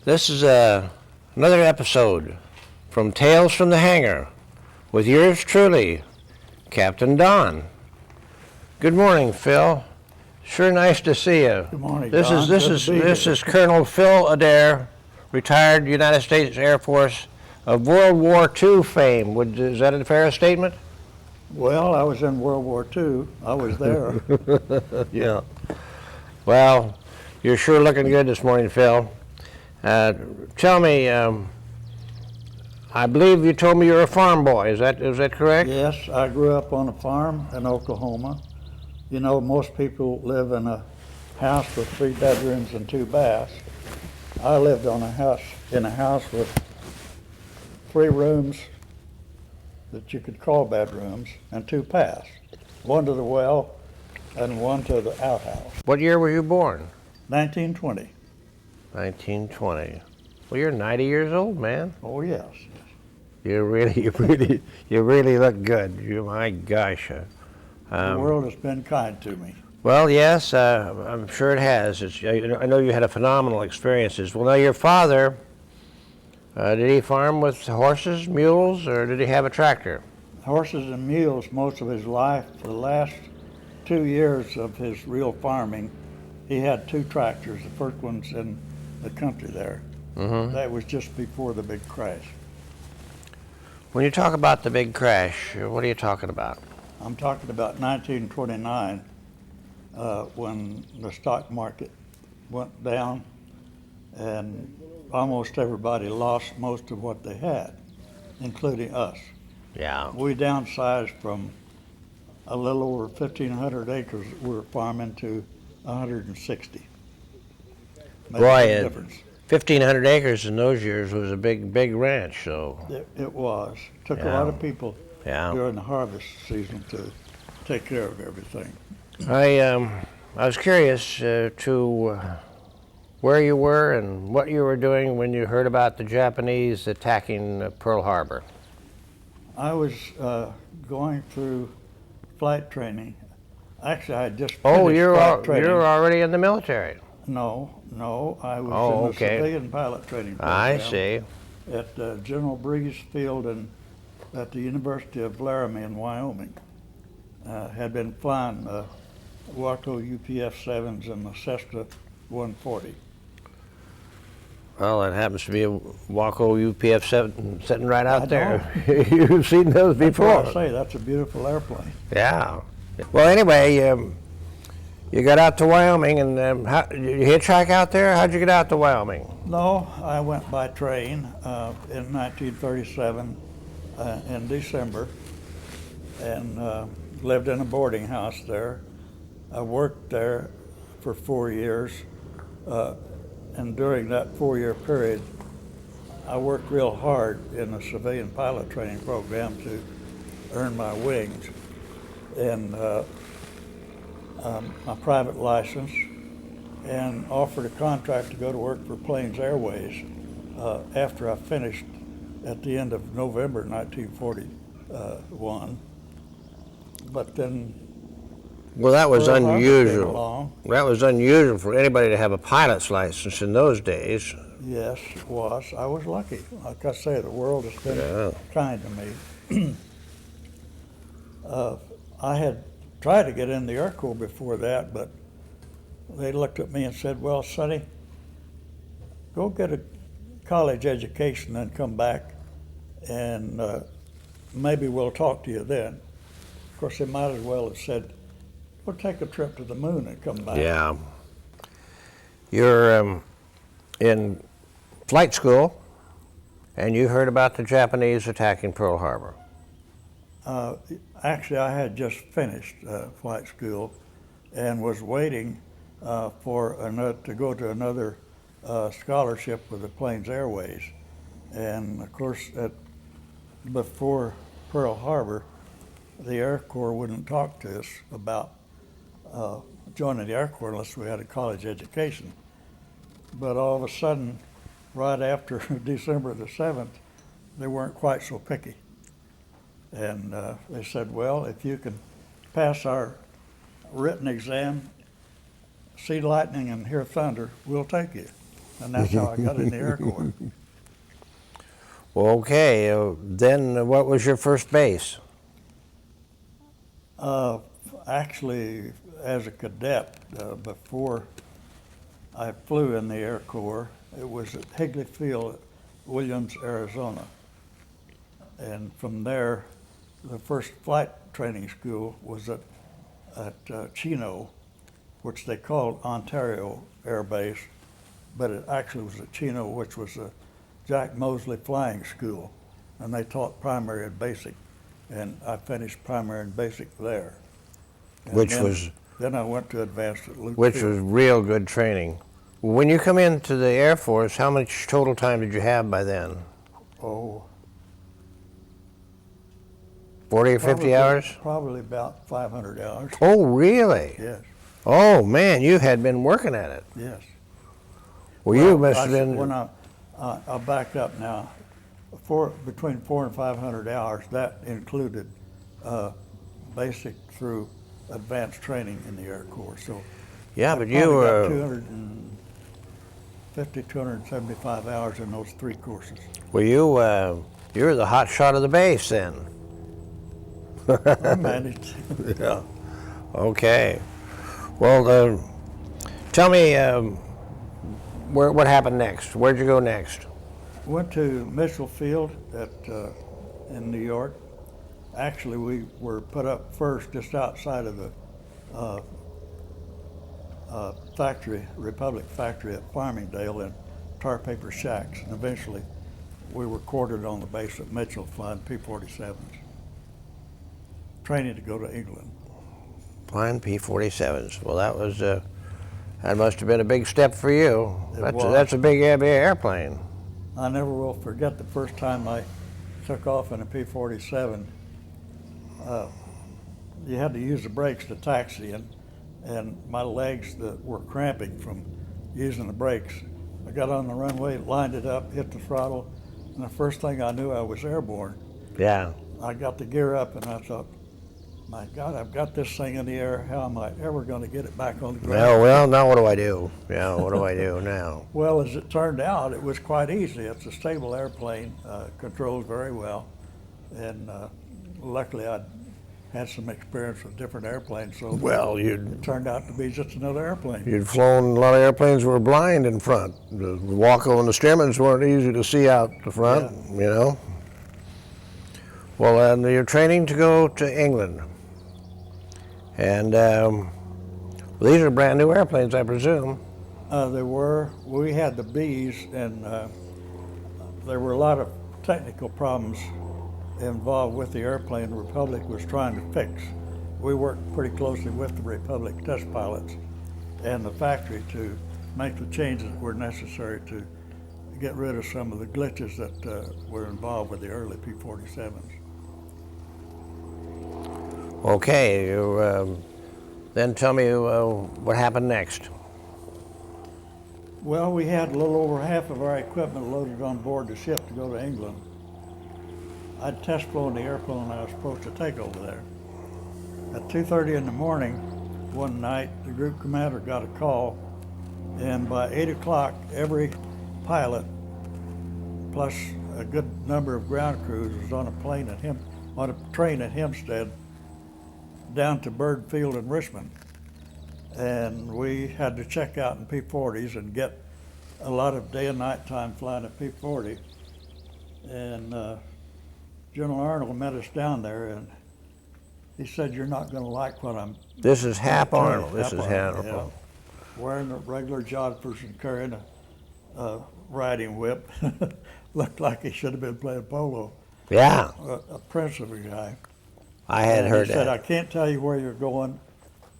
This is another episode from Tales from the Hangar with yours truly, Captain Don. Good morning, Phil. Sure nice to see you. Good morning, This Don. This is Colonel Phil Adair, retired United States Air Force of World War II fame. Is that a fair statement? Well, I was in World War II. I was there. Yeah. Well, you're sure looking good this morning, Phil. Tell me, I believe you told me you're a farm boy. Is that correct? Yes, I grew up on a farm in Oklahoma. You know, most people live in a house with 3 bedrooms and 2 baths. I lived in a house with 3 rooms that you could call bedrooms and 2 paths, one to the well and one to the outhouse. What year were you born? 1920. 1920. Well, you're 90 years old, man. Oh yes. You really look good. My gosh. The world has been kind to me. Well, yes, I'm sure it has. I know you had a phenomenal experiences. Well, now your father, did he farm with horses, mules, or did he have a tractor? Horses and mules most of his life. For the last 2 years of his real farming, he had 2 tractors. The first one's in the country there. Mm-hmm. That was just before the big crash. When you talk about the big crash, what are you talking about? I'm talking about 1929, when the stock market went down and almost everybody lost most of what they had, including us. Yeah. We downsized from a little over 1,500 acres that we were farming to 160. Made a big difference. 1,500 acres in those years was a big ranch, so. It was. Took a lot of people Yeah. during the harvest season to take care of everything. I was curious to where you were and what you were doing when you heard about the Japanese attacking Pearl Harbor. I was going through flight training. Actually, I had just finished flight training. You're already in the military. No, I was in the okay. civilian pilot training program. I see. At General Breeze Field at the University of Laramie in Wyoming. Had been flying Waco UPF-7s and the Cessna 140. Well, it happens to be a Waco UPF-7 sitting right out there. You've seen those before. That's what I say, that's a beautiful airplane. Yeah. Well, anyway, you got out to Wyoming, and you hitchhike out there? How'd you get out to Wyoming? No, I went by train in 1937 in December and lived in a boarding house there. I worked there for 4 years, and during that 4-year period, I worked real hard in the civilian pilot training program to earn my wings and my private license, and offered a contract to go to work for Plains Airways after I finished at the end of November 1941. But then Well, that was Pearl Harbor came unusual. along. That was unusual for anybody to have a pilot's license in those days. Yes, it was. I was lucky. Like I say, the world has been kind to me. I had tried to get in the Air Corps before that, but they looked at me and said, well, Sonny, go get a college education and come back, and maybe we'll talk to you then. Of course, they might as well have said, we'll take a trip to the moon and come back. Yeah. You're in flight school, and you heard about the Japanese attacking Pearl Harbor. Actually, I had just finished flight school and was waiting to go to another scholarship with the Plains Airways. And of course, before Pearl Harbor, the Air Corps wouldn't talk to us about joining the Air Corps unless we had a college education. But all of a sudden, right after December the 7th, they weren't quite so picky. And they said, well, if you can pass our written exam, see lightning and hear thunder, we'll take you. and that's how I got in the Air Corps. Okay, then what was your first base? Actually, as a cadet, before I flew in the Air Corps, it was at Higley Field, Williams, Arizona. And from there, the first flight training school was at Chino, which they called Ontario Air Base, but it actually was at Chino, which was a Jack Moseley Flying School, and they taught primary and basic, and I finished primary and basic there. And then I went to advanced at Luke Which Field. was real good training. When you come into the Air Force, how much total time did you have by then? Oh, 40 or 50 hours? Probably about 500 hours. Oh, really? Yes, Oh, man, you had been working at it. yes. Well, you must have been. When I'll back up now. Between 400 and 500 hours, that included basic through advanced training in the Air Corps. So Yeah, I but probably you got were. 275 hours in those 3 courses. Well, you were the hot shot of the base then. I managed. Yeah. Okay. Well, tell me what happened next. Where'd you go next? Went to Mitchell Field in New York. Actually, we were put up first just outside of the factory, Republic factory at Farmingdale in tar paper shacks. And eventually, we were quartered on the base at Mitchell flying P-47s, training to go to England. Flying P-47s. Well, that must have been a big step for you. That's a big heavy airplane. I never will forget the first time I took off in a P-47. You had to use the brakes to taxi, and my legs that were cramping from using the brakes. I got on the runway, lined it up, hit the throttle, and the first thing I knew, I was airborne. Yeah. I got the gear up, and I thought, my God, I've got this thing in the air. How am I ever going to get it back on the ground? Well, now what do I do? Yeah, what do I do now? Well, as it turned out, it was quite easy. It's a stable airplane, controlled very well, and luckily I'd had some experience with different airplanes, so Well, it turned out to be just another airplane. you'd flown a lot of airplanes that were blind in front. The Waco and the Stearmans weren't easy to see out the front, you know. Well, you're training to go to England. And these are brand new airplanes, I presume. We had the Bs, and there were a lot of technical problems involved with the airplane the Republic was trying to fix. We worked pretty closely with the Republic test pilots and the factory to make the changes that were necessary to get rid of some of the glitches that were involved with the early P-47s. Okay, then tell me what happened next. Well, we had a little over half of our equipment loaded on board the ship to go to England. I'd test flown the airplane I was supposed to take over there. At 2:30 in the morning, one night, the group commander got a call, and by 8 o'clock, every pilot, plus a good number of ground crews, was on a train at Hempstead, down to Byrd Field in Richmond. And we had to check out in P-40s and get a lot of day and night time flying a P-40. And General Arnold met us down there, and he said, "You're not going to like what I'm..." This is Hap doing." Arnold. This is Hap Arnold. Yeah. Wearing the regular jodhpurs and carrying a riding whip. Looked like he should have been playing polo. Yeah, A prince of a guy. I had heard He said, that. "I can't tell you where you're going,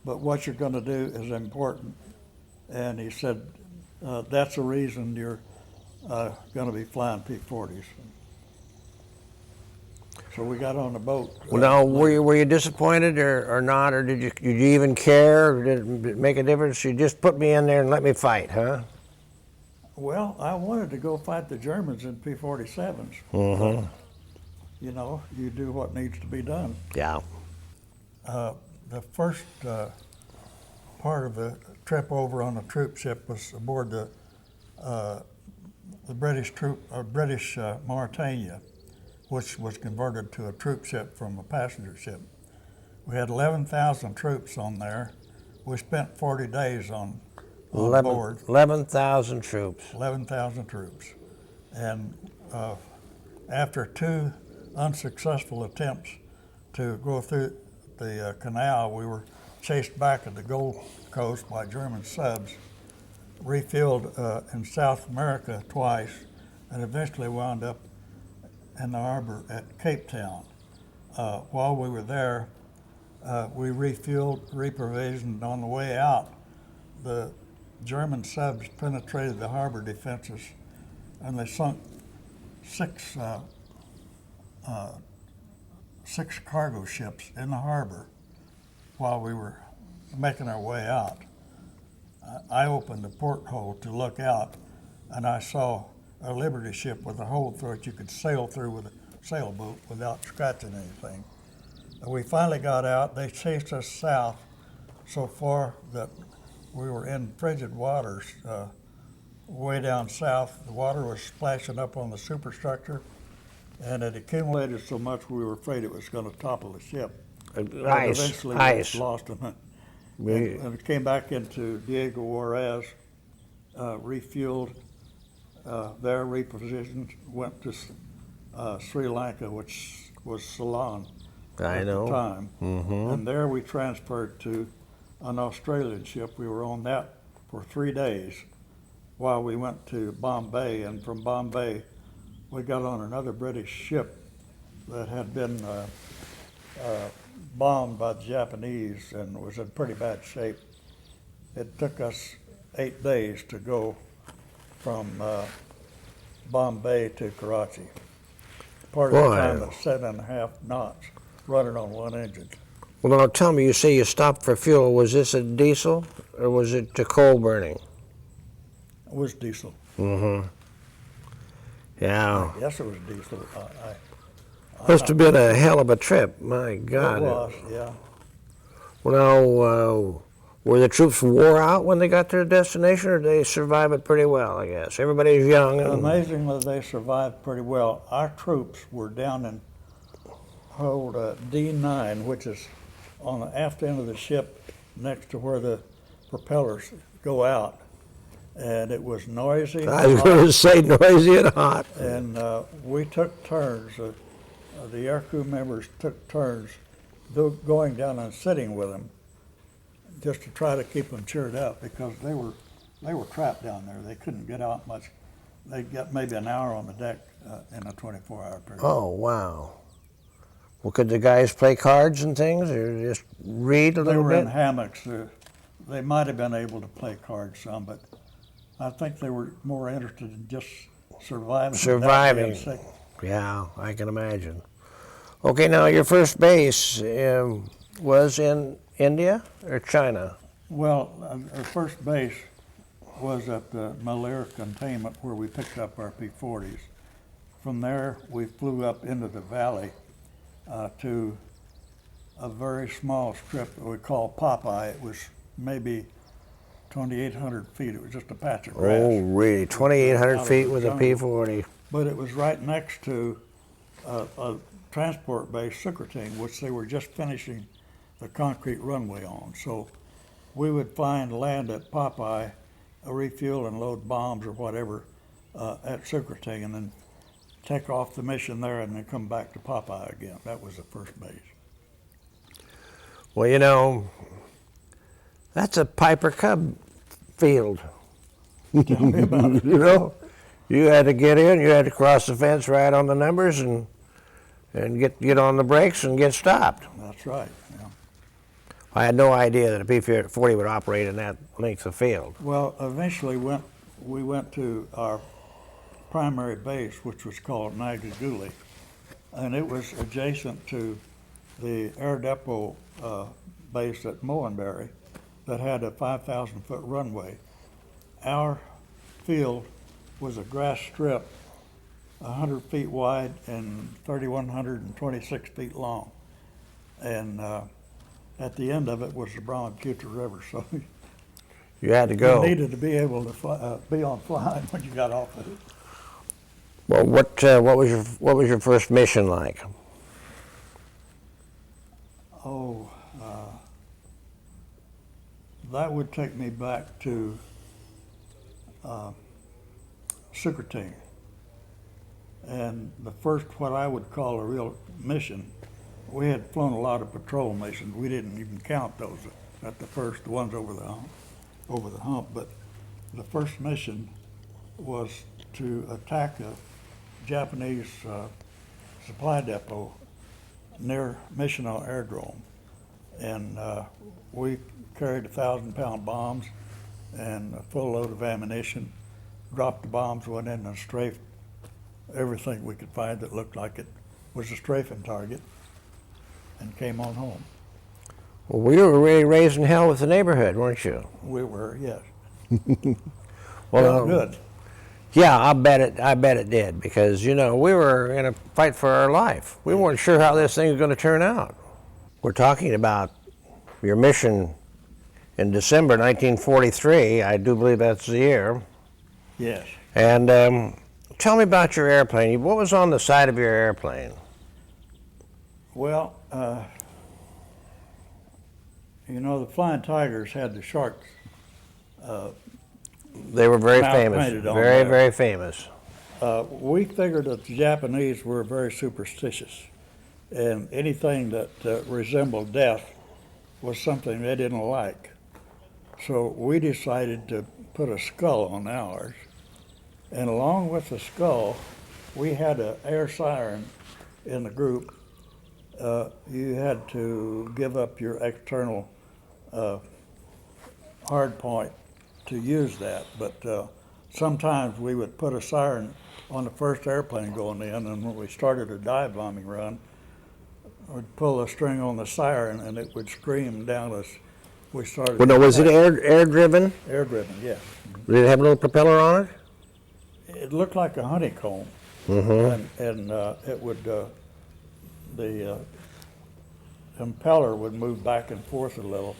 but what you're going to do is important." And he said, "That's the reason you're going to be flying P-40s." So we got on the boat. Well, now, were you disappointed or not, or did you even care? Or did it make a difference? You just put me in there and let me fight, huh? Well, I wanted to go fight the Germans in P-47s. Mm-hmm. You know, you do what needs to be done. Yeah. The first part of the trip over on the troop ship was aboard the the British Mauritania, which was converted to a troop ship from a passenger ship. We had 11,000 troops on there. We spent 40 days on board. 11,000 troops. 11,000 troops. And after 2 unsuccessful attempts to go through the canal, we were chased back at the Gold Coast by German subs, refilled in South America twice, and eventually wound up in the harbor at Cape Town. While we were there, we refueled, reprovisioned. On the way out, the German subs penetrated the harbor defenses, and they sunk 6 cargo ships in the harbor while we were making our way out. I opened the porthole to look out, and I saw a Liberty ship with a hole through it you could sail through with a sailboat without scratching anything. We finally got out. They chased us south so far that we were in frigid waters way down south. The water was splashing up on the superstructure, and it accumulated so much we were afraid it was going to topple the ship. Eventually we lost them. And it came back into Diego Juarez, refueled, there repositioned, went to Sri Lanka, which was Ceylon at the time. And there we transferred to an Australian ship. We were on that for 3 days while we went to Bombay, and from Bombay we got on another British ship that had been bombed by the Japanese and was in pretty bad shape. It took us 8 days to go from Bombay to Karachi. Part of the time at 7.5 knots, running on one engine. Well, now tell me, you say you stopped for fuel. Was this a diesel or was it coal burning? It was diesel. Yeah. Yes, it was diesel. Must have been a hell of a trip. My God. It was, yeah. Well, now, were the troops wore out when they got to their destination, or did they survive it pretty well, I guess? Everybody's young. Amazingly, they survived pretty well. Our troops were down in hold D9, which is on the aft end of the ship next to where the propellers go out. And it was noisy. I was going to say noisy and hot. And we took turns. The aircrew members took turns going down and sitting with them just to try to keep them cheered up, because they were trapped down there. They couldn't get out much. They got maybe an hour on the deck in a 24-hour period. Oh, wow. Well, could the guys play cards and things, or just read a little bit? They were in hammocks. They might have been able to play cards some, but I think they were more interested in just surviving. Surviving. Yeah, I can imagine. Okay, now your first base was in India or China? Well, our first base was at the Malheur containment where we picked up our P-40s. From there, we flew up into the valley to a very small strip that we call Popeye. It was maybe 2,800 feet. It was just a patch of grass. Oh, really? 2,800 feet with a P-40. But it was right next to a transport base, Suckerting, which they were just finishing the concrete runway on. So we would find land at Popeye, refuel and load bombs or whatever at Suckerting, and then take off the mission there and then come back to Popeye again. That was the first base. Well, you know, that's a Piper Cub field. Tell me about it. You know, you had to get in, you had to cross the fence right on the numbers and get on the brakes and get stopped. That's right. Yeah. I had no idea that a P-40 would operate in that length of field. Well, eventually we went to our primary base, which was called Nagaguli, and it was adjacent to the air depot base at Moenbury that had a 5,000-foot runway. Our field was a grass strip 100 feet wide and 3,126 feet long. And at the end of it was the Brahmaputra River. So You had to go. You needed to be able to be on flying when you got off of it. Well, what was your first mission like? Oh, that would take me back to Secretary. And the first, what I would call a real mission, we had flown a lot of patrol missions. We didn't even count those at the first, the ones over the hump. But the first mission was to attack a Japanese supply depot near Missional Aerodrome. And we carried 1,000-pound bombs and a full load of ammunition, dropped the bombs, went in and strafed everything we could find that looked like it was a strafing target, and came on home. Well, we were really raising hell with the neighborhood, weren't you? We were, yes. Well, Good. Yeah, I bet it did, because, you know, we were in a fight for our life. We weren't sure how this thing was going to turn out. We're talking about your mission in December 1943. I do believe that's the year. Yes. And tell me about your airplane. What was on the side of your airplane? Well, you know, the Flying Tigers had the sharks. They were very Mouth famous. painted on Very, there. very famous. We figured that the Japanese were very superstitious, and anything that resembled death was something they didn't like. So we decided to put a skull on ours, and along with the skull, we had an air siren in the group. You had to give up your external hard point to use that, but sometimes we would put a siren on the first airplane going in, and when we started a dive bombing run, we'd pull a string on the siren and it would scream down as we started. Well, no, was it air driven? Air driven, yes. Did it have a little propeller on it? It looked like a honeycomb, Mm-hmm. and it would, the impeller would move back and forth a little,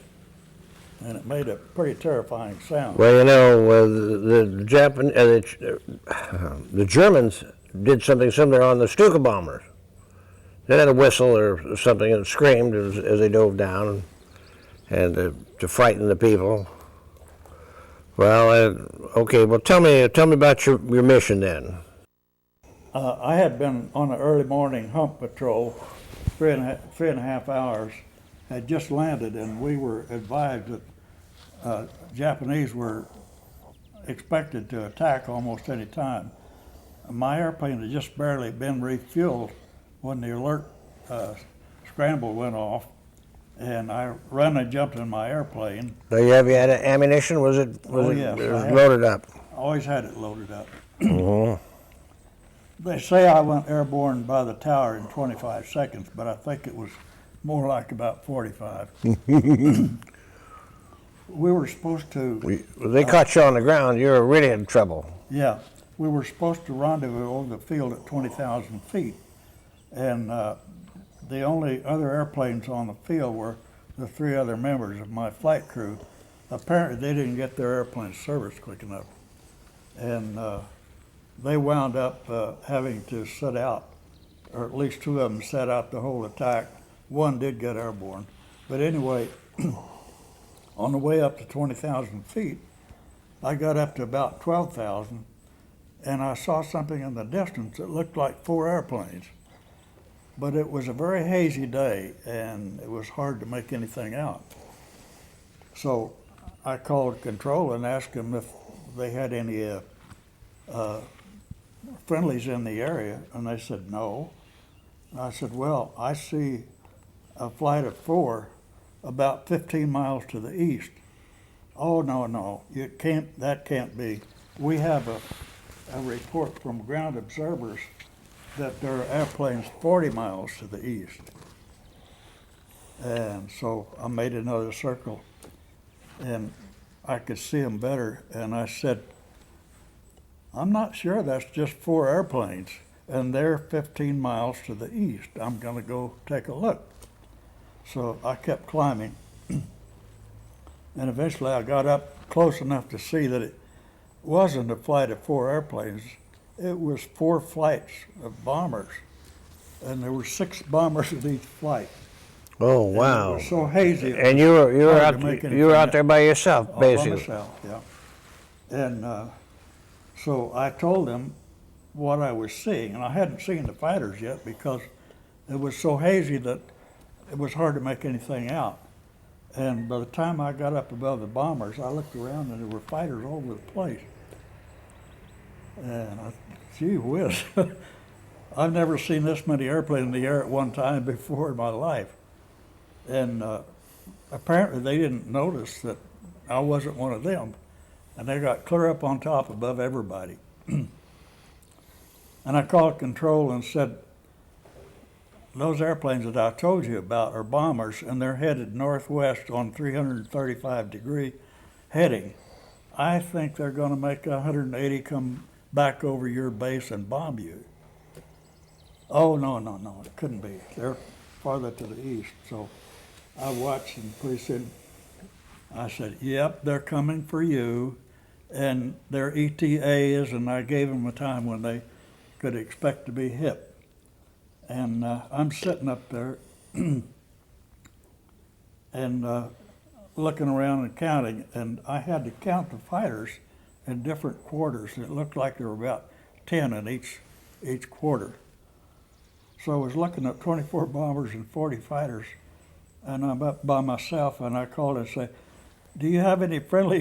and it made a pretty terrifying sound. Well, you know, the Germans did something similar on the Stuka bombers. They had a whistle or something and screamed as they dove down, and to frighten the people. Well, okay. Well, tell me about your mission then. I had been on an early morning hump patrol, three and a half hours, had just landed, and we were advised that Japanese were expected to attack almost any time. My airplane had just barely been refueled when the alert scramble went off, and I ran and jumped in my airplane. Now, you had ammunition? Was it Yes, loaded up? I always had it loaded up. Mm-hmm. They say I went airborne by the tower in 25 seconds, but I think it was more like about 45. We were supposed to... They caught you on the ground, you were really in trouble. Yeah, we were supposed to rendezvous over the field at 20,000 feet, and the only other airplanes on the field were the three other members of my flight crew. Apparently they didn't get their airplane serviced quick enough, and they wound up having to sit out, or at least two of them sat out the whole attack. One did get airborne, but anyway, on the way up to 20,000 feet, I got up to about 12,000, and I saw something in the distance that looked like four airplanes. But it was a very hazy day, and it was hard to make anything out. So I called control and asked them if they had any friendlies in the area, and they said no. And I said, well, I see a flight of four about 15 miles to the east. Oh, no, that can't be. We have a report from ground observers that there are airplanes 40 miles to the east. And so I made another circle, and I could see them better, and I said, I'm not sure that's just four airplanes, and they're 15 miles to the east. I'm gonna go take a look. So I kept climbing, And eventually I got up close enough to see that it wasn't a flight of 4 airplanes. It was 4 flights of bombers. And there were 6 bombers at each flight. Oh, And wow. it was so hazy. And you were hard out to make you were anything out there by yourself, all by basically. myself, yeah. And so I told them what I was seeing, and I hadn't seen the fighters yet because it was so hazy that it was hard to make anything out. And by the time I got up above the bombers, I looked around and there were fighters all over the place. And I, gee whiz, I've never seen this many airplanes in the air at one time before in my life. And apparently they didn't notice that I wasn't one of them. And they got clear up on top above everybody. And I called control and said, those airplanes that I told you about are bombers, and they're headed northwest on 335-degree heading. I think they're going to make 180 come back over your base and bomb you. Oh, no, it couldn't be. They're farther to the east. So I watched, and pretty soon I said, yep, they're coming for you, and their ETA is, and I gave them a time when they could expect to be hit. And I'm sitting up there and looking around and counting, and I had to count the fighters in different quarters. It looked like there were about 10 in each quarter. So I was looking at 24 bombers and 40 fighters, and I'm up by myself, and I called and said, do you have any friendly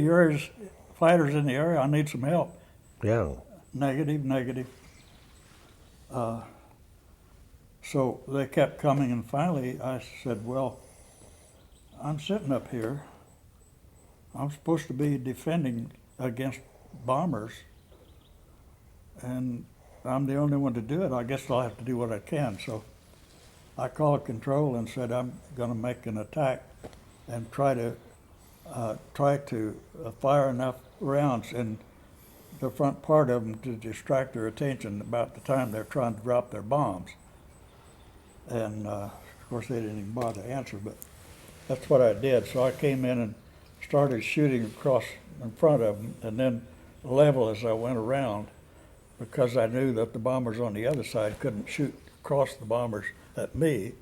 fighters in the area? I need some help. Yeah. Negative. So they kept coming, and finally I said, well, I'm sitting up here. I'm supposed to be defending against bombers, and I'm the only one to do it. I guess I'll have to do what I can. So I called control and said, I'm going to make an attack and try to fire enough rounds in the front part of them to distract their attention about the time they're trying to drop their bombs. And of course they didn't even bother to answer, but that's what I did. So I came in and started shooting across in front of them, and then level as I went around, because I knew that the bombers on the other side couldn't shoot across the bombers at me.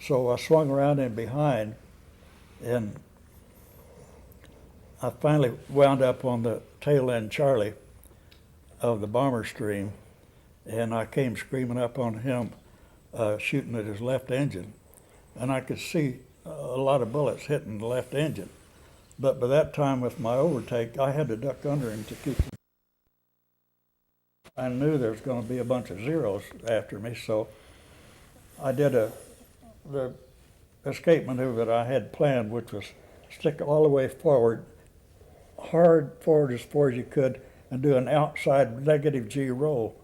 So I swung around in behind, and I finally wound up on the tail end Charlie of the bomber stream, and I came screaming up on him, shooting at his left engine. And I could see a lot of bullets hitting the left engine. But by that time, with my overtake, I had to duck under him to keep. I knew there was going to be a bunch of zeros after me, so I did the escape maneuver that I had planned, which was stick all the way forward, hard forward as far as you could, and do an outside negative G roll.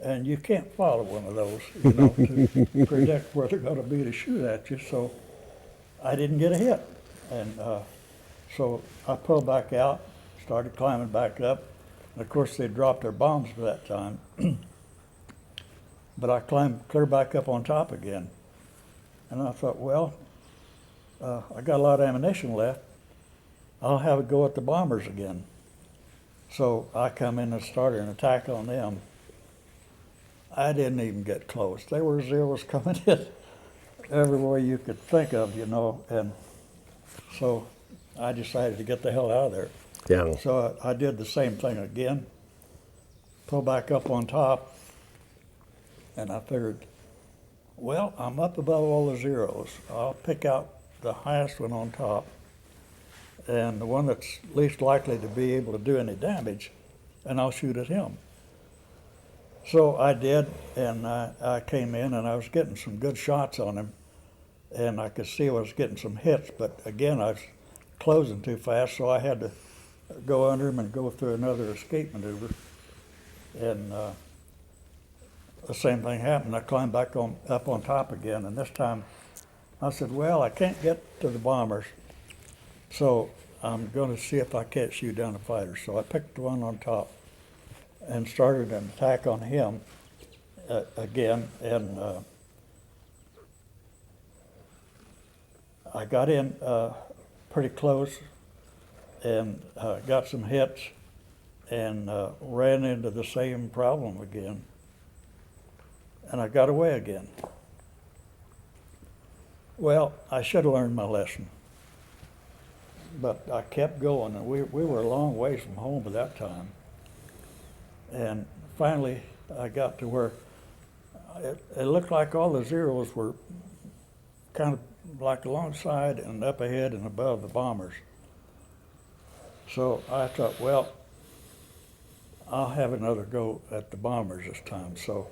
And you can't follow one of those, to predict where they're going to be to shoot at you. So I didn't get a hit. And so I pulled back out, started climbing back up. And of course, they dropped their bombs by that time. But I climbed clear back up on top again. And I thought, well, I got a lot of ammunition left. I'll have a go at the bombers again. So I come in and started an attack on them. I didn't even get close. There were zeros coming in everywhere you could think of, and so I decided to get the hell out of there. Yeah. So I did the same thing again, pulled back up on top, and I figured, well, I'm up above all the zeros. I'll pick out the highest one on top, and the one that's least likely to be able to do any damage, and I'll shoot at him. So I did, and I came in, and I was getting some good shots on him, and I could see I was getting some hits, but again, I was closing too fast, so I had to go under him and go through another escape maneuver. And the same thing happened. I climbed back up on top again, and this time I said, well, I can't get to the bombers, so I'm going to see if I can't shoot down the fighters. So I picked the one on top and started an attack on him again, and I got in pretty close and got some hits and ran into the same problem again. And I got away again. Well, I should have learned my lesson. But I kept going, and we were a long ways from home at that time. And finally, I got to where it looked like all the Zeros were kind of like alongside and up ahead and above the bombers. So I thought, well, I'll have another go at the bombers this time. So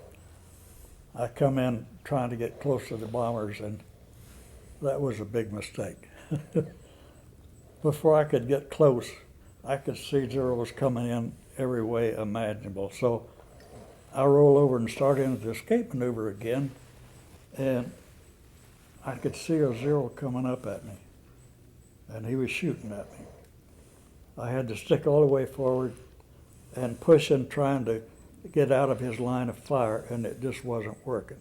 I come in trying to get close to the bombers, and that was a big mistake. Before I could get close, I could see Zeros coming in every way imaginable. So I roll over and start into the escape maneuver again, and I could see a Zero coming up at me, and he was shooting at me. I had to stick all the way forward and push him, trying to get out of his line of fire, and it just wasn't working.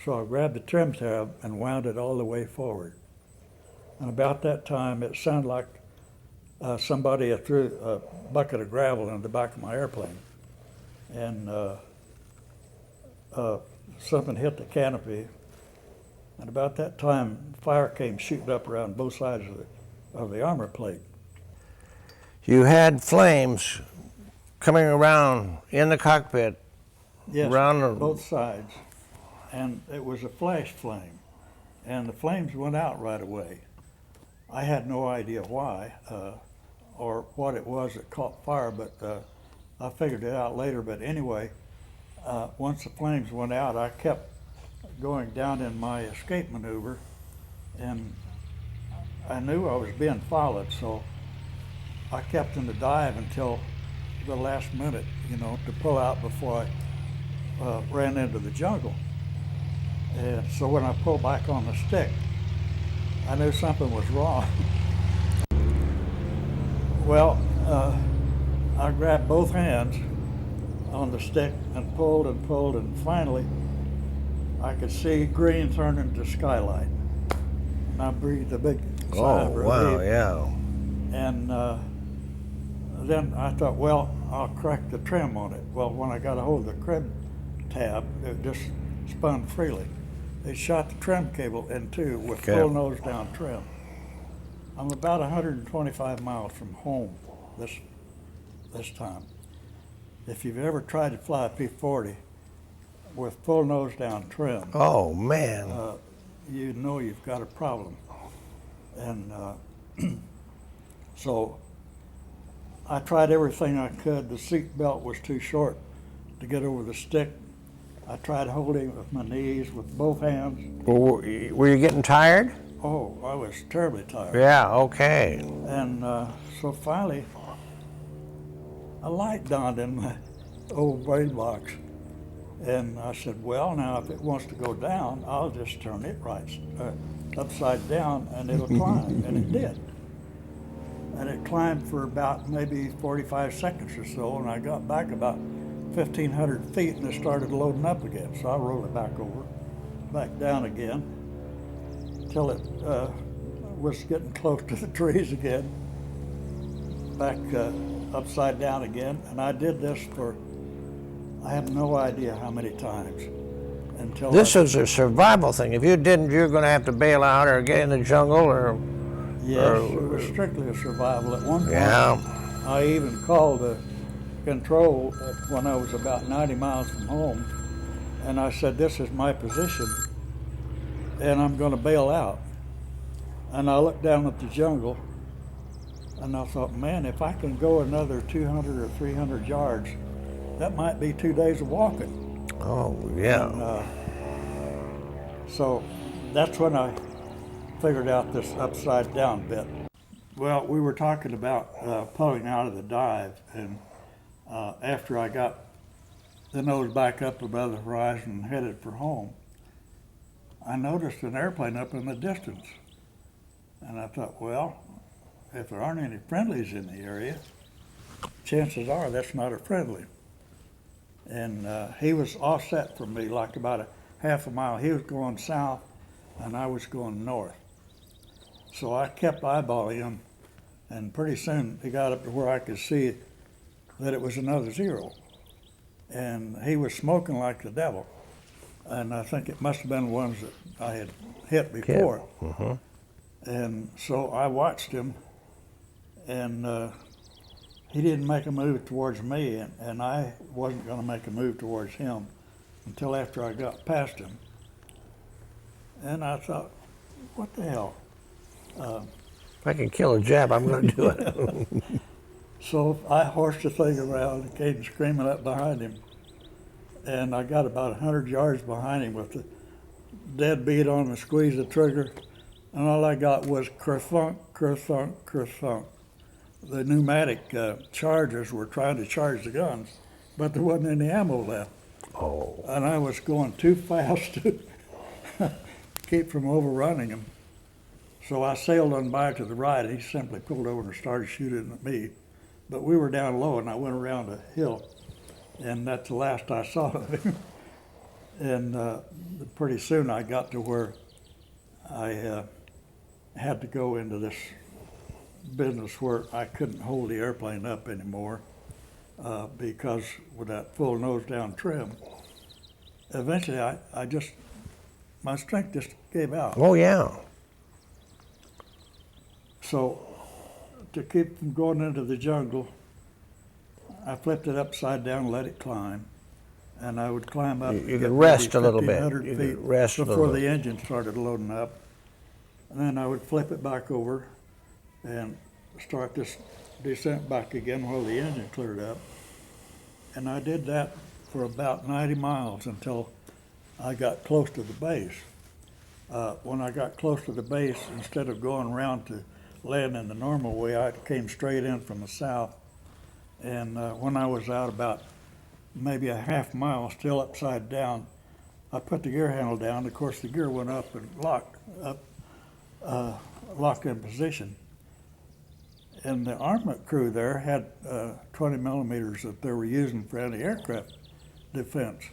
So I grabbed the trim tab and wound it all the way forward. And about that time, it sounded like somebody had threw a bucket of gravel in the back of my airplane. And something hit the canopy. And about that time, fire came shooting up around both sides of the armor plate. You had flames coming around in the cockpit. Yes, around both sides. And it was a flash flame. And the flames went out right away. I had no idea why or what it was that caught fire, but I figured it out later. But anyway, once the flames went out, I kept going down in my escape maneuver, and I knew I was being followed, so I kept in the dive until the last minute, to pull out before I ran into the jungle. And so when I pulled back on the stick, I knew something was wrong. Well, I grabbed both hands on the stick and pulled, and finally I could see green turn into skylight. And I breathed a big sigh of relief. Wow, yeah. And then I thought, well, I'll crack the trim on it. Well, when I got a hold of the crib tab, it just spun freely. They shot the trim cable in two with full nose down trim. I'm about 125 miles from home this time. If you've ever tried to fly a P-40 with full nose down trim, oh man, you know you've got a problem. And so I tried everything I could. The seat belt was too short to get over the stick. I tried holding it with my knees with both hands. were you getting tired? Oh, I was terribly tired. Yeah, okay. And so finally, a light dawned in my old brain box. And I said, well, now if it wants to go down, I'll just turn it upside down and it'll climb. And it did. And it climbed for about maybe 45 seconds or so, and I got back about 1,500 feet and it started loading up again. So I rolled it back down again, till it was getting close to the trees again, back upside down again. And I did this for, I have no idea how many times. Until This was a survival thing. If you didn't, you're going to have to bail out or get in the jungle or... Yes, it was strictly a survival. At one point, Yeah. I even called the control when I was about 90 miles from home, and I said, this is my position, and I'm going to bail out. And I looked down at the jungle, and I thought, man, if I can go another 200 or 300 yards, that might be 2 days of walking. Oh, yeah. And, so that's when I figured out this upside down bit. Well, we were talking about pulling out of the dive, and after I got the nose back up above the horizon and headed for home, I noticed an airplane up in the distance. And I thought, well, if there aren't any friendlies in the area, chances are that's not a friendly. And he was offset from me like about a half a mile. He was going south and I was going north. So I kept eyeballing him, and pretty soon he got up to where I could see that it was another Zero. And he was smoking like the devil. And I think it must have been ones that I had hit before. And so I watched him, and he didn't make a move towards me, and I wasn't going to make a move towards him until after I got past him. And I thought, what the hell? If I can kill a Jap, I'm going to do it. So I horsed the thing around and came screaming up behind him. And I got about 100 yards behind him with the dead beat on and squeeze the trigger. And all I got was kerthunk, kerthunk, kerthunk. The pneumatic chargers were trying to charge the guns, but there wasn't any ammo left. Oh. And I was going too fast to keep from overrunning him. So I sailed on by to the right, and he simply pulled over and started shooting at me. But we were down low, and I went around a hill, and that's the last I saw of him. And pretty soon I got to where I had to go into this business where I couldn't hold the airplane up anymore because with that full nose down trim, eventually my strength just gave out. Oh, yeah. So to keep from going into the jungle, I flipped it upside down and let it climb. And I would climb up. You could rest a little bit. 1,500 You feet could rest before the engine started loading up. And then I would flip it back over and start this descent back again while the engine cleared up. And I did that for about 90 miles until I got close to the base. When I got close to the base, instead of going around to land in the normal way, I came straight in from the south. And when I was out about maybe a half mile, still upside down, I put the gear handle down. Of course, the gear went up and locked in position. And the armament crew there had 20 millimeters that they were using for anti-aircraft defense.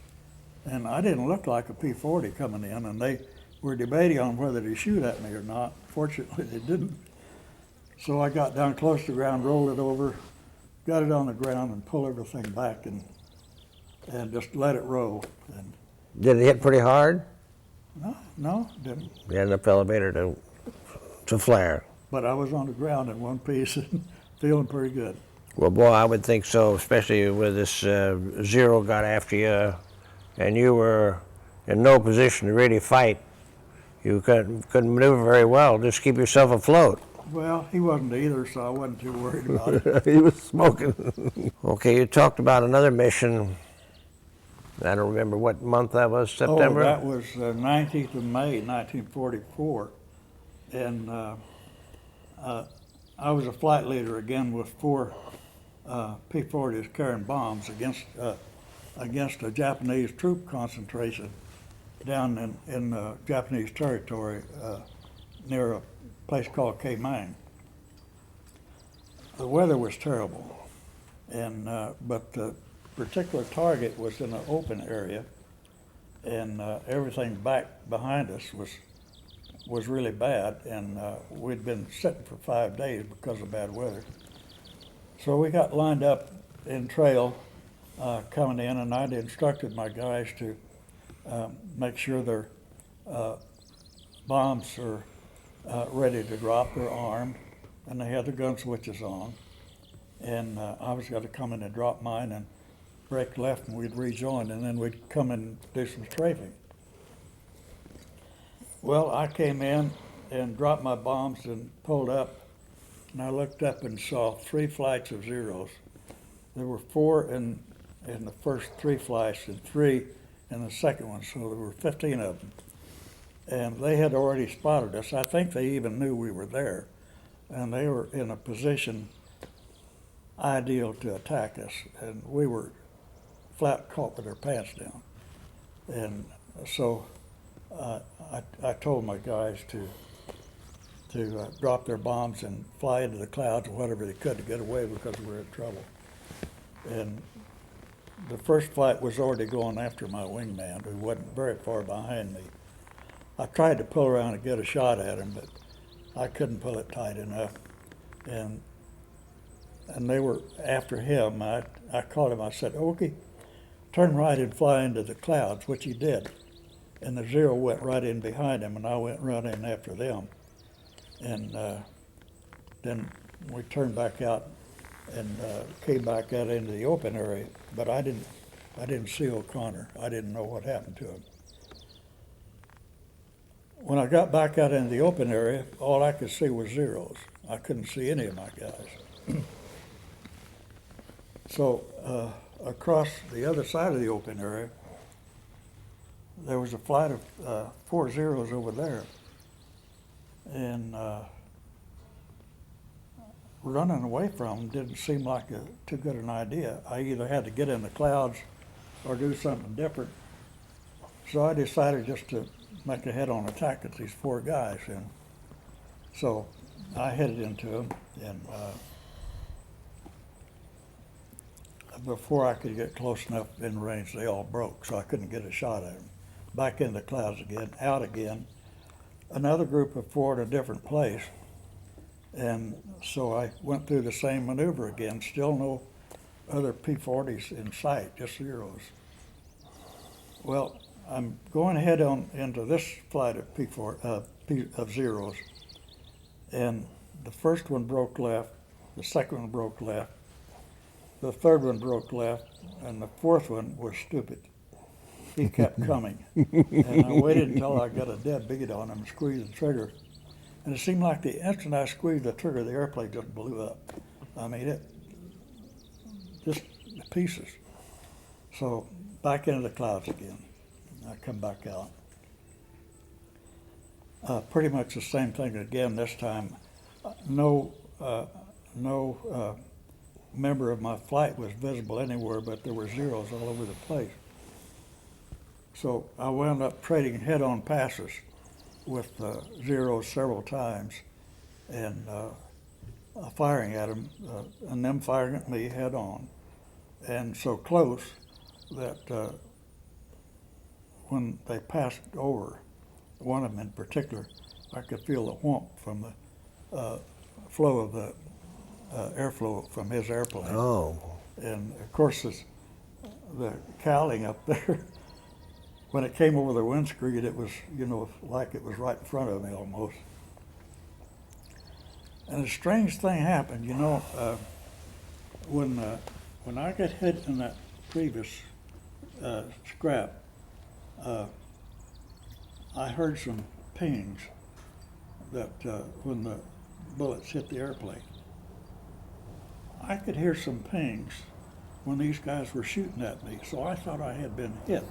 And I didn't look like a P-40 coming in, and they were debating on whether to shoot at me or not. Fortunately, they didn't. So I got down close to the ground, rolled it over, got it on the ground, and pulled everything back and just let it roll. And Did it hit pretty hard? no, didn't. You had enough elevator to flare. But I was on the ground in one piece and feeling pretty good. Well, boy, I would think so, especially with this Zero got after you, and you were in no position to really fight. You couldn't maneuver very well. Just keep yourself afloat. Well, he wasn't either, so I wasn't too worried about it. He was smoking. Okay, you talked about another mission. I don't remember what month that was, September? Oh, that was 19th of May, 1944. And I was a flight leader again with 4 P-40s carrying bombs against a Japanese troop concentration down in Japanese territory near a place called Kaimang. The weather was terrible, and but the particular target was in an open area, and everything back behind us was really bad, and we'd been sitting for 5 days because of bad weather. So we got lined up in trail coming in, and I'd instructed my guys to make sure their bombs are ready to drop. They're armed, and they had their gun switches on. And I was going to come in and drop mine and break left, and we'd rejoin, and then we'd come in and do some strafing. Well, I came in and dropped my bombs and pulled up, and I looked up and saw 3 flights of Zeros. There were 4 in the first 3 flights and 3 in the second one, so there were 15 of them. And they had already spotted us. I think they even knew we were there, and they were in a position ideal to attack us, and we were flat caught with our pants down. And so I told my guys to drop their bombs and fly into the clouds or whatever they could to get away because we were in trouble. And the first flight was already going after my wingman, who wasn't very far behind me. I tried to pull around and get a shot at him, but I couldn't pull it tight enough, and they were after him. I called him. I said, "Okay, turn right and fly into the clouds," which he did. And the Zero went right in behind him, and I went running after them. And then we turned back out and came back out into the open area. But I didn't see O'Connor. I didn't know what happened to him. When I got back out into the open area, all I could see was Zeros. I couldn't see any of my guys. So across the other side of the open area, there was a flight of 4 Zeros over there. And running away from them didn't seem like too good an idea. I either had to get in the clouds or do something different. So I decided just to make a head-on attack at these 4 guys. And so I headed into them, and before I could get close enough in range, they all broke, so I couldn't get a shot at them. Back in the clouds again, out again. Another group of 4 in a different place. And so I went through the same maneuver again, still no other P-40s in sight, just Zeros. Well, I'm going head on into this flight of of Zeros, and the first one broke left, the second one broke left, the third one broke left, and the fourth one was stupid. He kept coming, and I waited until I got a dead beat on him and squeezed the trigger. And it seemed like the instant I squeezed the trigger, the airplane just blew up. I mean, it just pieces. So back into the clouds again. I come back out. Pretty much the same thing again this time. No member of my flight was visible anywhere, but there were Zeros all over the place. So I wound up trading head-on passes with Zeros several times, and firing at them, and them firing at me head-on, and so close that when they passed over, one of them in particular, I could feel the whomp from the flow of the airflow from his airplane. Oh. And of course, the cowling up there, when it came over the windscreen, it was, like it was right in front of me almost. And a strange thing happened, when I got hit in that previous scrap, I heard some pings that when the bullets hit the airplane. I could hear some pings when these guys were shooting at me, so I thought I had been hit.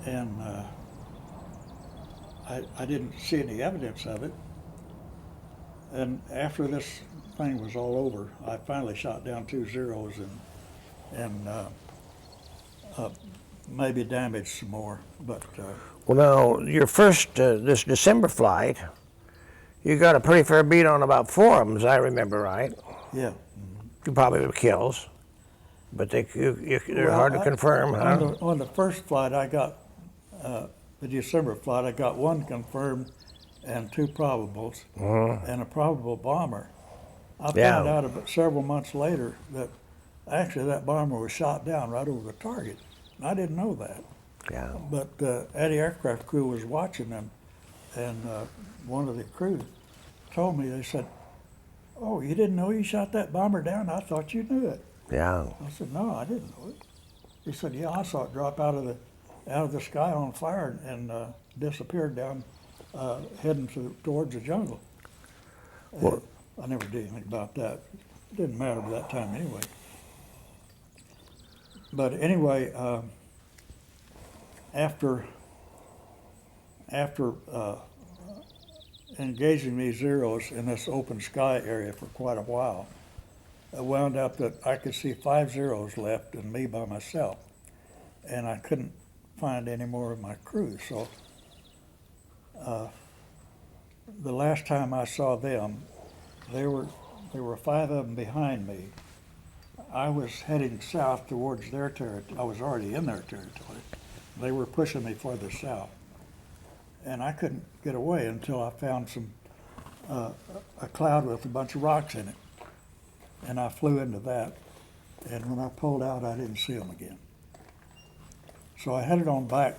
And I didn't see any evidence of it. And after this thing was all over, I finally shot down 2 Zeros and maybe damaged some more. But Well, now, your first, this December flight, you got a pretty fair beat on about 4 of them, as I remember right. yeah. You probably were kills, but they're Well, hard to confirm, huh? On the first flight, I got, the December flight, I got 1 confirmed and 2 probables, and a probable bomber. I found out about several months later that actually that bomber was shot down right over the target. And I didn't know that. Yeah. But anti-aircraft crew was watching them, and one of the crew told me, they said, "Oh, you didn't know you shot that bomber down? I thought you knew it." Yeah. I said, "No, I didn't know it." He said, "Yeah, I saw it drop out of the sky on fire and disappeared down, heading towards the jungle." Well, I never did anything about that. It didn't matter by that time anyway. But anyway, after engaging these Zeros in this open sky area for quite a while, it wound up that I could see 5 Zeros left and me by myself, and I couldn't find any more of my crew. So the last time I saw them, there were 5 of them behind me. I was heading south towards their territory. I was already in their territory. They were pushing me farther south, and I couldn't get away until I found some a cloud with a bunch of rocks in it. And I flew into that. And when I pulled out, I didn't see them again. So I headed on back.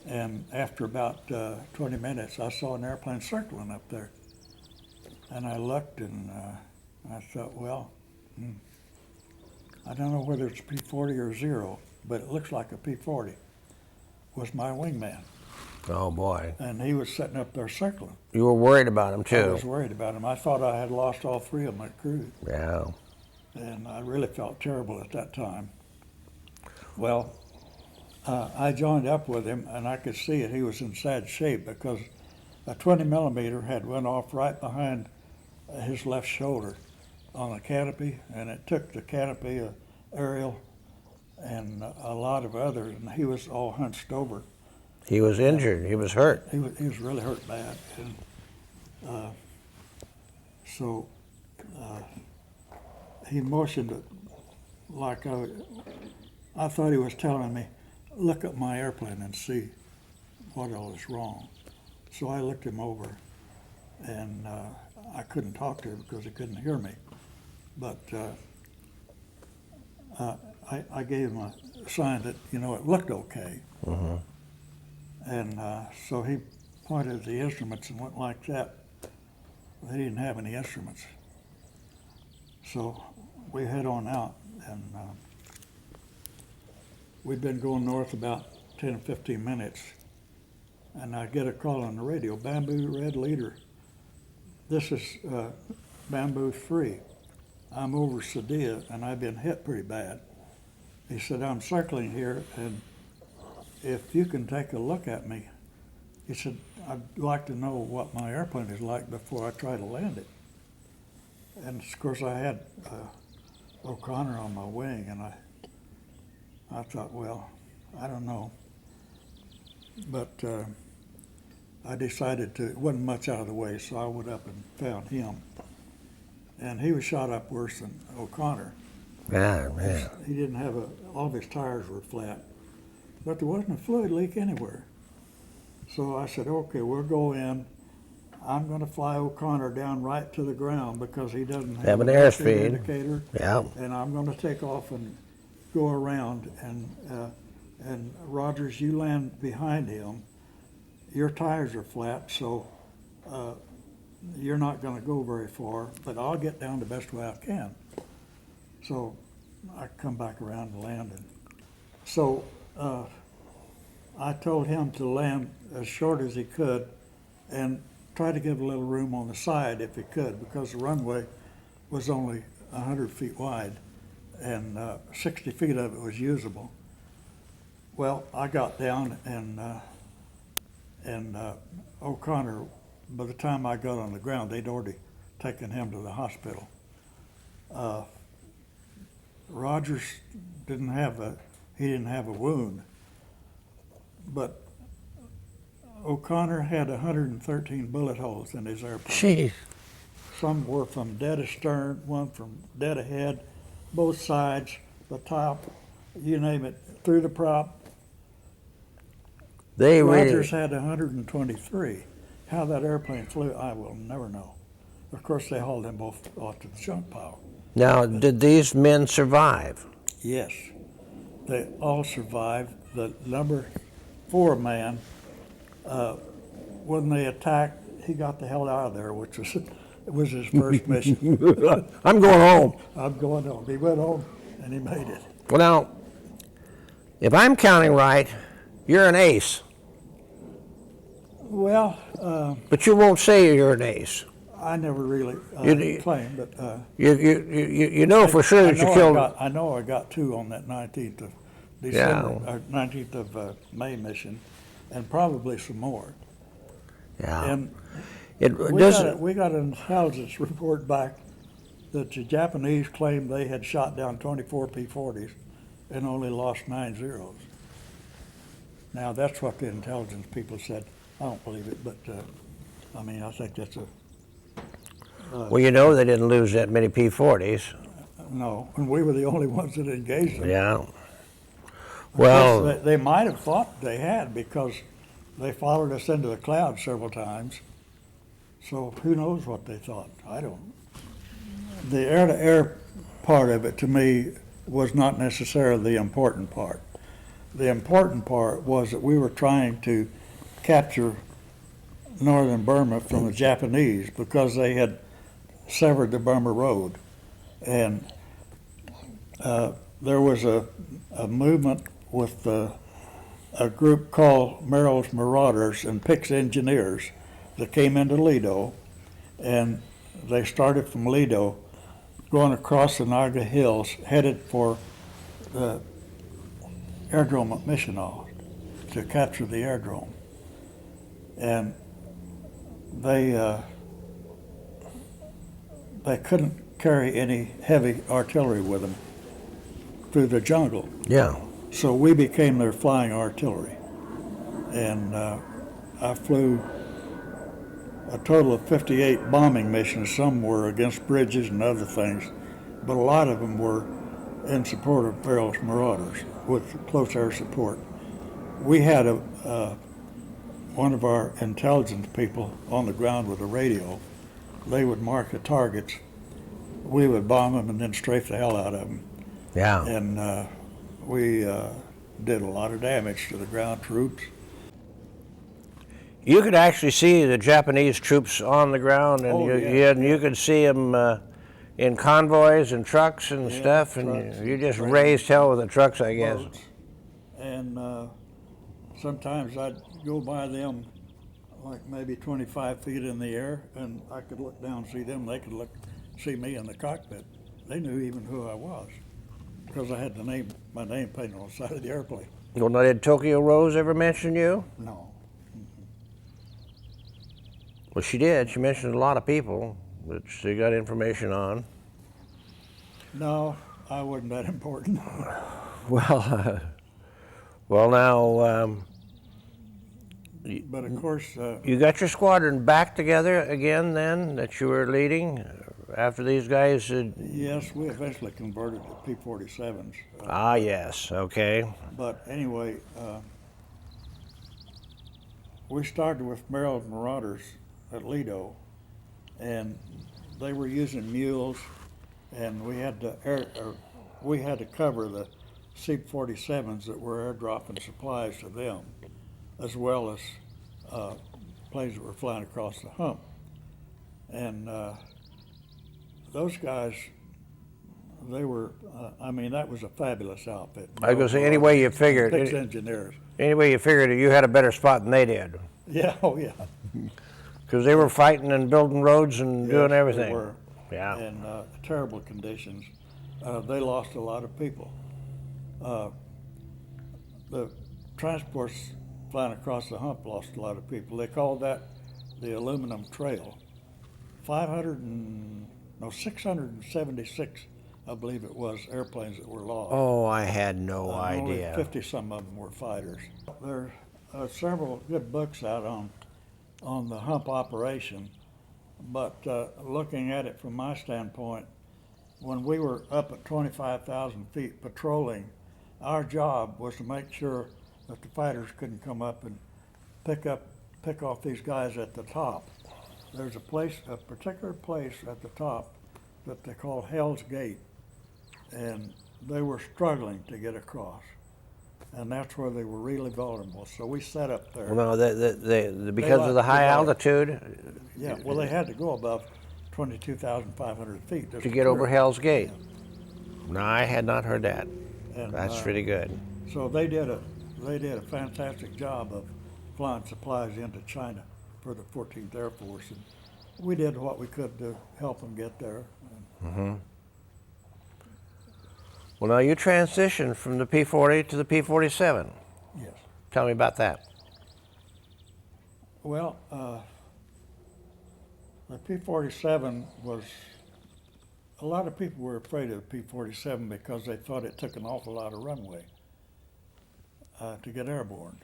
And after about 20 minutes, I saw an airplane circling up there. And I looked and I thought, well, I don't know whether it's P-40 or zero, but it looks like a P-40 was my wingman. Oh, boy. And he was sitting up there circling. You were worried about him, I too. was worried about him. I thought I had lost all three of my crew. Yeah. And I really felt terrible at that time. Well, I joined up with him, and I could see it. He was in sad shape because a 20 millimeter had went off right behind his left shoulder on a canopy, and it took the canopy, aerial, and a lot of others, and he was all hunched over. He was injured. He was hurt. He was really hurt bad. And so he motioned it like I thought he was telling me, look at my airplane and see what all is wrong. So I looked him over, and I couldn't talk to him because he couldn't hear me. But I gave him a sign that, it looked okay. Mm-hmm. And so he pointed at the instruments and went like that. They didn't have any instruments. So we head on out, and we'd been going north about 10 or 15 minutes, and I get a call on the radio, Bamboo Red Leader. This is Bamboo 3. I'm over Sadia, and I've been hit pretty bad. He said, I'm circling here, and if you can take a look at me, he said, I'd like to know what my airplane is like before I try to land it. And of course I had O'Connor on my wing, and I thought, well, I don't know. But I decided it wasn't much out of the way, so I went up and found him. And he was shot up worse than O'Connor. Yeah. He didn't have all of his tires were flat, but there wasn't a fluid leak anywhere. So I said, okay, we'll go in. I'm going to fly O'Connor down right to the ground because he doesn't have an an airspeed indicator. Yeah. And I'm going to take off and go around. And Rogers, you land behind him. Your tires are flat, so you're not going to go very far, but I'll get down the best way I can. So I come back around and land. So I told him to land as short as he could and try to give a little room on the side if he could, because the runway was only 100 feet wide and 60 feet of it was usable. Well, I got down, and O'Connor, by the time I got on the ground, they'd already taken him to the hospital. Rogers didn't have a wound, but O'Connor had 113 bullet holes in his airplane. Jeez. Some were from dead astern, one from dead ahead, both sides, the top, you name it, through the prop. Rogers had 123. How that airplane flew, I will never know. Of course, they hauled them both off to the junk pile. Now, did these men survive? Yes, they all survived. The number 4 man, when they attacked, he got the hell out of there, which was his first mission. I'm going home. I'm going home. He went home and he made it. Well, now, if I'm counting right, you're an ace. Well, But you won't say you're an ace. I never really claimed, but You know for sure that you killed. I know I got 2 on that 19th of December, or 19th of May mission, and probably some more. Yeah. And we got an intelligence report back that the Japanese claimed they had shot down 24 P-40s and only lost 9 Zeros. Now that's what the intelligence people said. I don't believe it, but I think that's a. Well, you know they didn't lose that many P-40s. No, and we were the only ones that engaged them. Yeah. Well, they might have thought they had because they followed us into the clouds several times. So who knows what they thought? I don't. The air-to-air part of it, to me, was not necessarily the important part. The important part was that we were trying to capture northern Burma from the Japanese because they had severed the Burma Road. And there was a movement with a group called Merrill's Marauders and Pick's Engineers that came into Lido, and they started from Lido, going across the Naga Hills, headed for the airdrome at Missional to capture the airdrome. And they couldn't carry any heavy artillery with them through the jungle. Yeah. So we became their flying artillery. And I flew a total of 58 bombing missions. Some were against bridges and other things, but a lot of them were in support of Merrill's Marauders with close air support. We had one of our intelligence people on the ground with a radio. They would mark the targets. We would bomb them and then strafe the hell out of them. Yeah. And we did a lot of damage to the ground troops. You could actually see the Japanese troops on the ground, and you could see them in convoys and trucks and stuff, and you just raised hell with the trucks, I guess. Boats. And sometimes I'd go by them like maybe 25 feet in the air, and I could look down and see them. They could see me in the cockpit. They knew even who I was because I had my name painted on the side of the airplane. Well, now, did Tokyo Rose ever mention you? No. Well, she did. She mentioned a lot of people that she got information on. No, I wasn't that important. Well, well now, but of course, you got your squadron back together again then that you were leading after these guys had... Yes, we eventually converted to P-47s. Yes, okay. But anyway, we started with Merrill's Marauders at Lido, and they were using mules, and we had to cover the C-47s that were airdropping supplies to them, as well as planes that were flying across the hump. And those guys, they were, that was a fabulous outfit. I was going to say, any way you figured, Pick's Engineers. Any way you figured it, you had a better spot than they did. Yeah, oh yeah. Because they were fighting and building roads and doing everything. They were. Yeah. And terrible conditions. They lost a lot of people. The transports flying across the hump lost a lot of people. They called that the aluminum trail. 676, I believe it was, airplanes that were lost. Oh, I had no Only idea. 50 some of them were fighters. There are several good books out on the hump operation, but looking at it from my standpoint, when we were up at 25,000 feet patrolling, our job was to make sure that the fighters couldn't come up and pick off these guys at the top. There's a particular place at the top that they call Hell's Gate, and they were struggling to get across. And that's where they were really vulnerable. So we set up there. Well, no, because of the high altitude. Yeah, well, they had to go above 22,500 feet. To get over Hell's Gate. No, I had not heard that. And, That's really good. So they did a fantastic job of flying supplies into China for the 14th Air Force, and we did what we could to help them get there. Mm-hmm. Well, now you transitioned from the P-40 to the P-47. Yes. Tell me about that. Well, the P-47 was, a lot of people were afraid of the P-47 because they thought it took an awful lot of runway to get airborne.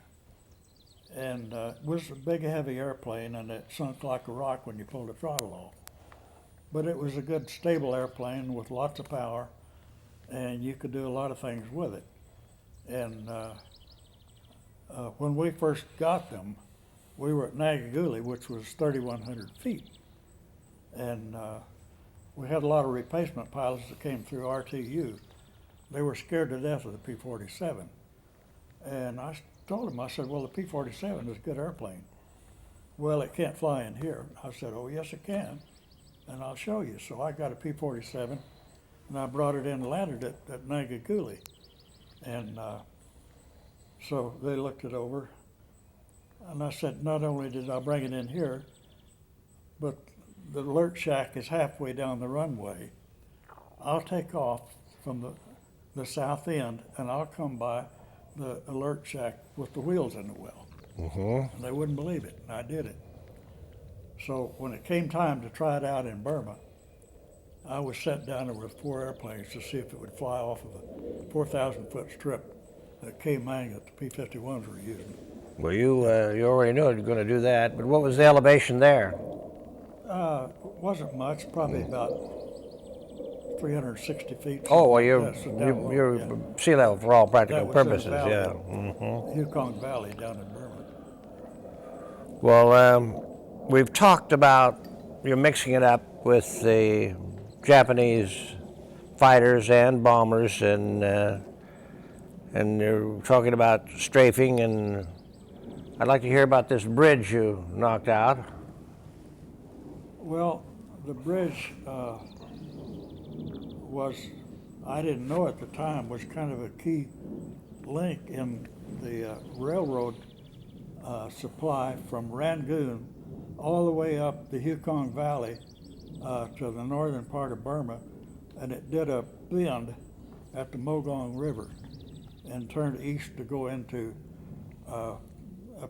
And it was a big, heavy airplane, and it sunk like a rock when you pulled the throttle off. But it was a good, stable airplane with lots of power, and you could do a lot of things with it. And when we first got them, we were at Nagaguli, which was 3,100 feet. And we had a lot of replacement pilots that came through RTU. They were scared to death of the P-47. And I told them, I said, well, the P-47 is a good airplane. Well, it can't fly in here. I said, oh, yes, it can, and I'll show you. So I got a P-47, and I brought it in and landed it at Nagaguli. And so they looked it over, and I said, not only did I bring it in here, but the alert shack is halfway down the runway. I'll take off from the south end, and I'll come by the alert shack with the wheels in the well. And they wouldn't believe it, and I did it. So when it came time to try it out in Burma, I was sent down there with 4 airplanes to see if it would fly off of a 4,000-foot strip that K-Mang that the P-51s were using. Well, you already knew you were going to do that, but what was the elevation there? Wasn't much, probably about 360 feet. Oh, well, Yeah, sea level for all practical that was in purposes, the valley, yeah. Yukon Valley down in Burma. Well, we've talked about you're mixing it up with the Japanese fighters and bombers, and you're talking about strafing, and I'd like to hear about this bridge you knocked out. Well, the bridge was, I didn't know at the time, was kind of a key link in the railroad supply from Rangoon all the way up the Yukon Valley to the northern part of Burma, and it did a bend at the Mogong River and turned east to go into a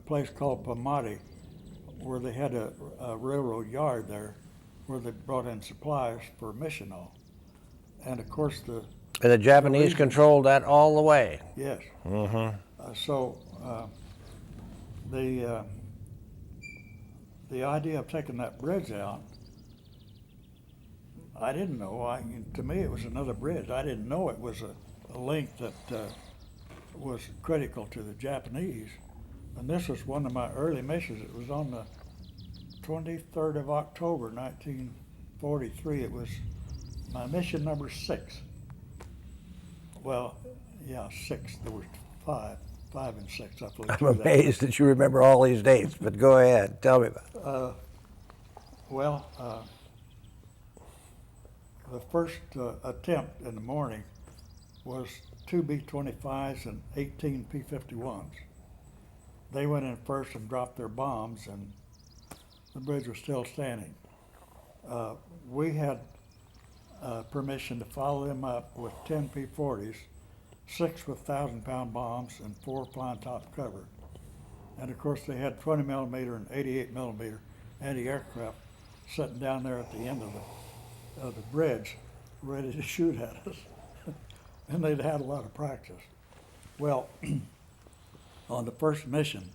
place called Pamati, where they had a railroad yard there where they brought in supplies for Missional. And of course And the Japanese controlled that all the way. Yes. So the idea of taking that bridge out, I didn't know. To me, it was another bridge. I didn't know it was a link that was critical to the Japanese. And this was one of my early missions. It was on the 23rd of October, 1943. It was my mission number 6. Well, yeah, 6. There was 5 and 6. I flew I'm through amazed that you remember all these dates, but go ahead, tell me about it. The first attempt in the morning was 2 B-25s and 18 P-51s. They went in first and dropped their bombs, and the bridge was still standing. We had permission to follow them up with 10 P-40s, 6 with 1,000-pound bombs, and 4 flying top cover. And of course, they had 20 millimeter and 88 millimeter anti-aircraft sitting down there at the end of the bridge, ready to shoot at us. And they'd had a lot of practice. Well, on the first mission,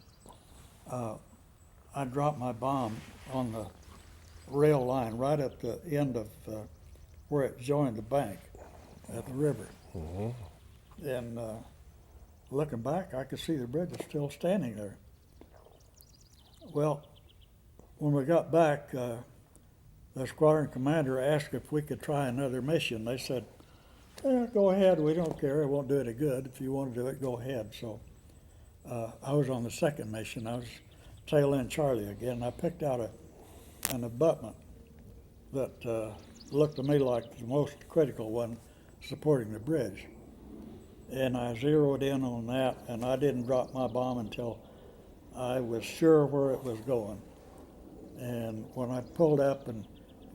I dropped my bomb on the rail line right at the end of where it joined the bank at the river. And looking back, I could see the bridge was still standing there. Well, when we got back, the squadron commander asked if we could try another mission. They said, go ahead, we don't care, it won't do any good. If you want to do it, go ahead. So I was on the second mission. I was tail end Charlie again. I picked out an abutment that looked to me like the most critical one supporting the bridge. And I zeroed in on that, and I didn't drop my bomb until I was sure where it was going. And when I pulled up and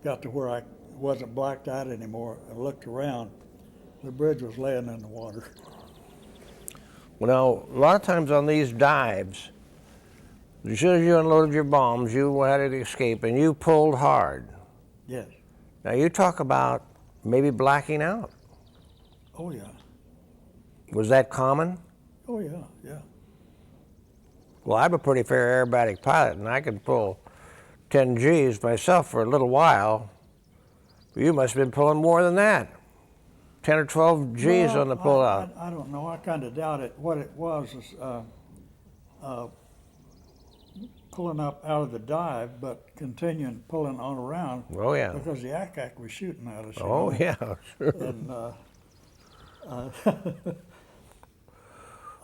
got to where I wasn't blacked out anymore and looked around, the bridge was laying in the water. Well, now, a lot of times on these dives, as soon as you unloaded your bombs, you had to escape, and you pulled hard. Yes. Now, you talk about maybe blacking out. Oh, yeah. Was that common? Oh, yeah, yeah. Well, I'm a pretty fair aerobatic pilot, and I could pull 10 Gs myself for a little while. But you must have been pulling more than that. 10 or 12 Gs Well, on the pullout. I don't know. I kind of doubt it. What it was is pulling up out of the dive, but continuing pulling on around. Oh, yeah. Because the ack was shooting at us. Oh, yeah, sure. And I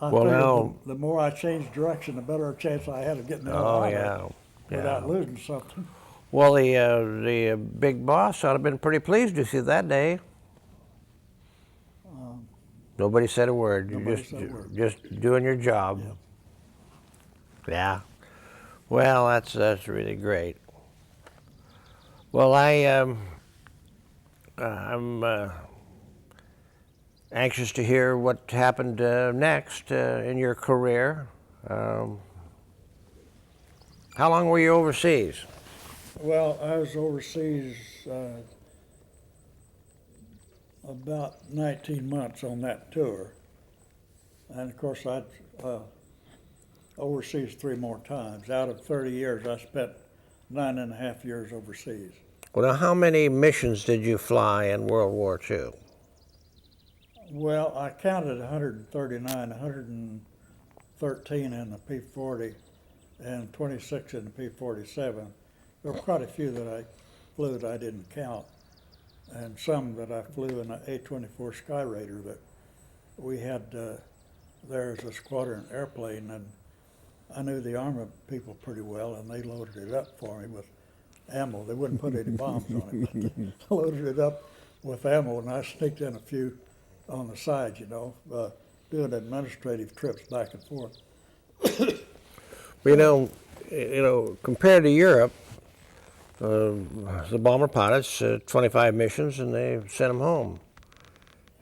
Well, figured now- the more I changed direction, the better chance I had of getting out Oh, of yeah. it without Yeah. losing something. Well, the big boss ought to have been pretty pleased with you that day. Nobody said a word. You Nobody said a word. just doing your job. Yeah. Yeah. Well, that's really great. Well, I'm anxious to hear what happened next in your career. How long were you overseas? Well, I was overseas about 19 months on that tour. And of course, I'd overseas 3 more times. Out of 30 years, I spent 9.5 years overseas. Well, now, how many missions did you fly in World War II? Well, I counted 139, 113 in the P-40 and 26 in the P-47. There were quite a few that I flew that I didn't count, and some that I flew in an A-24 Sky Raider that we had there as a squadron airplane, and I knew the Army people pretty well, and they loaded it up for me with ammo. They wouldn't put any bombs on it, but they loaded it up with ammo, and I sneaked in a few on the side, doing administrative trips back and forth. Well, compared to Europe, the bomber pilots, 25 missions, and they sent them home.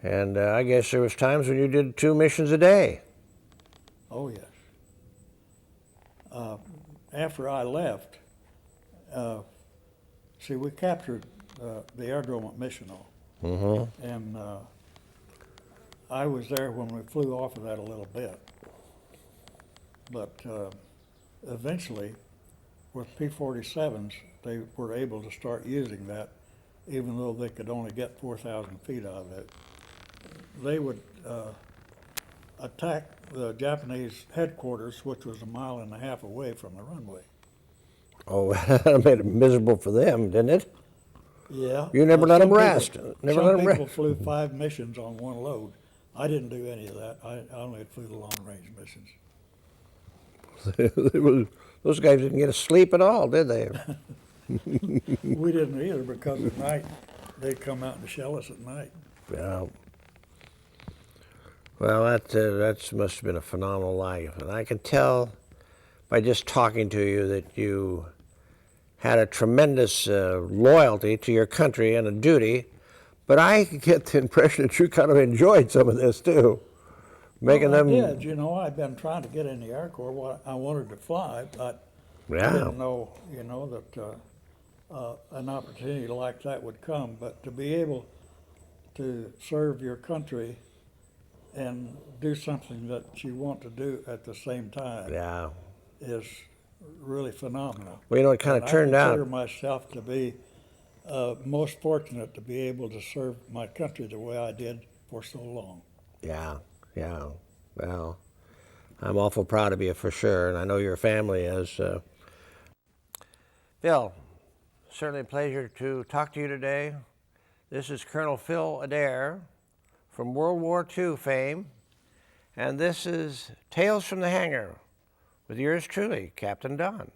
And I guess there was times when you did 2 missions a day. Oh, yes. After I left, we captured the aerodrome at Missional. Mm-hmm. And I was there when we flew off of that a little bit. But eventually, with P-47s, they were able to start using that, even though they could only get 4,000 feet out of it. They would attack the Japanese headquarters, which was 1.5 miles away from the runway. Oh, that made it miserable for them, didn't it? Yeah. You never let them some rest. people- Never let them Some people rest. flew 5 missions on one load. I didn't do any of that. I only flew the long-range missions. Those guys didn't get to sleep at all, did they? We didn't either, because at night, they'd come out and shell us at night. Yeah. Well, that must have been a phenomenal life. And I can tell by just talking to you that you had a tremendous loyalty to your country and a duty. But I get the impression that you kind of enjoyed some of this, too. Making Well, them... I did. I'd been trying to get in the Air Corps. I wanted to fly, but I Yeah. didn't know, that an opportunity like that would come. But to be able to serve your country and do something that you want to do at the same time Yeah. is really phenomenal. Well, it kind of turned I out... consider myself to be most fortunate to be able to serve my country the way I did for so long. Yeah, yeah. Well, I'm awful proud of you for sure, and I know your family is. Phil, certainly a pleasure to talk to you today. This is Colonel Phil Adair from World War II fame, and this is Tales from the Hangar with yours truly, Captain Don.